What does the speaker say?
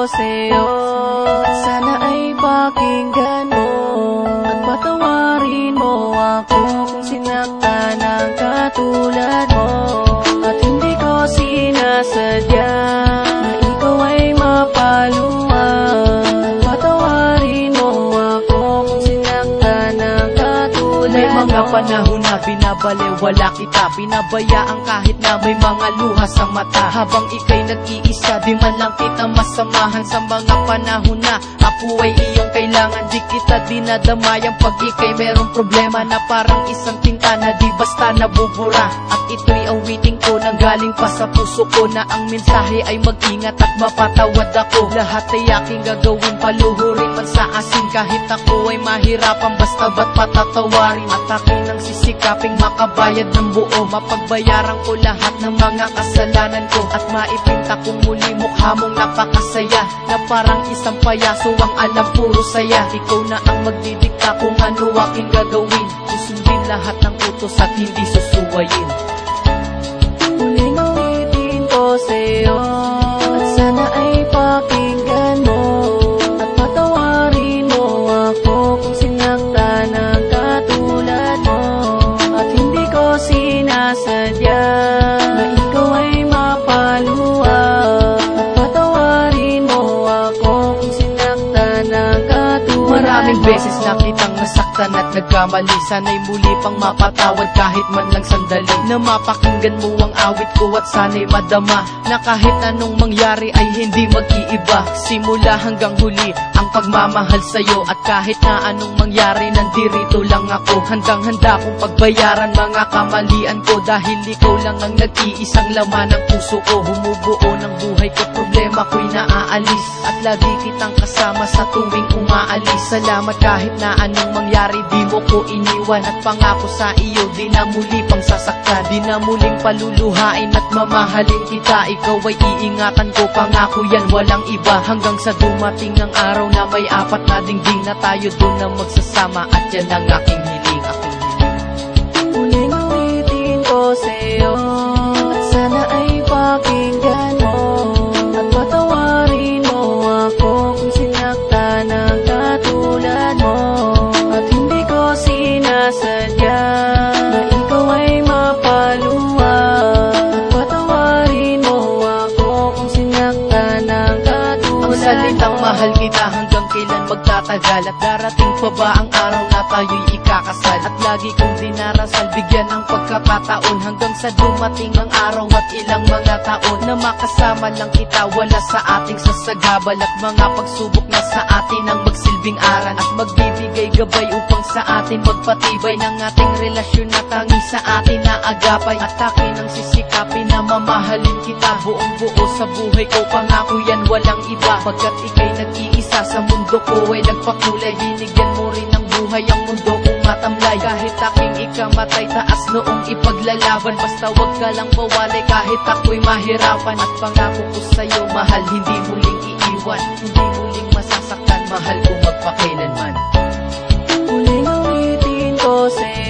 ko sa'yo at sana ay pakinggan mo at patawarin mo ako kung sinaktan ng katulad mo. At hindi ko sinasadya na ikaw ay mapaluwag. Patawarin mo ako kung sinaktan ng katulad mo. May mga panahon na binabaliwala kita, pinabayaan kahit na may mga luha sa mata. Habang ika'y nag-iisa, di man lang kita masamahan. Sa mga panahon na ako ay iyong kailangan, di kita dinadamayang pag ika'y merong problema na parang isang tinta na di basta nabubura. At ito'y awiting ko nang galing pa sa puso ko, na ang mensahe ay mag-ingat at mapatawad ako. Lahat ay aking gagawin, paluhurin man sa asin, kahit ako ay mahirapan, basta ba't patatawarin. At akin ang sisikaping makabayad ng buo, mapagbayaran ko lahat ng mga kasalanan ko, at maipinta kong muli mukha mong napakasaya, na parang isang payaso ang alam puro saya. Ikaw na ang magdidikta kung ano aking gagawin, susundin lahat ng utos at hindi susuwayin. Muling ulitin ko sa'yo at sana ay pakinggan mo at patawarin mo ako kung sinaktan ng katulad mo. At hindi ko sinasadya na ikaw ay mapaluwag. At patawarin mo ako kung sinaktan ng katulad mo. Maraming beses na kitang nasaktan at nagkamali, sana'y muli pang mapatawad kahit man lang sandali, na mapakinggan mo ang awit ko at sana'y madama na kahit anong mangyari ay hindi mag-iiba. Simula hanggang huli ang pagmamahal sa'yo, at kahit na anong mangyari nandirito lang ako. Handang-handa kong pagbayaran mga kamalian ko, dahil ikaw lang ang nag-iisang laman ng puso ko. Bumubuo ng buhay ko, problema ko'y naaalis, at lagi kitang kasama sa tuwing umaalis. Salamat kahit na anong mangyari, di mo ko iniwan, at pangako sa iyo di na muli pang sasaktan, di na muling paluluhain at mamahalin kita. Ikaw ay iingatan ko, pangako yan walang iba, hanggang sa dumating ang araw na may apat na dingding, na tayo doon na magsasama, at yan ang aking hiling, aking hiling. Muling ulitin ko sa'yo at sana ay pakinggan mo at patawarin mo ako kung sinaktan ng katulad mo. At hindi ko sinasadya na ikaw ay mapaluwag. At patawarin mo ako kung sinaktan ng katulad mo. Ang salitang mahal kita hanggang kailan magtatagal, at darating pa ba ang araw na tayo'y ikakasal? At lagi kong dinarasal, bigyan ng pagkakataon, hanggang sa dumating ang araw at ilang mga taon, na makasama lang kita, wala sa ating sasagabal, at mga pagsubok na sa atin ang magsilbing aral, at magbibigay gabay upang sa atin magpatibay ng ating relasyon na tangi sa atin na agapay. At akin ang sisikapin na mamahalin kita buong buo sa buhay ko, pangako yan walang iba, pagkat ika'y nag-iisa sa mundo ko ay nagpakulay. Binigyan mo rin ng buhay ang mundo kong matamlay, kahit aking ikamatay taas noong ipaglalaban, basta wag ka lang mawalay kahit ako'y mahirapan. At pangako ko sa'yo mahal, hindi muling iiwan, hindi muling masasaktan, mahal ko magpakailanman. Muling ulitin ko sa'yo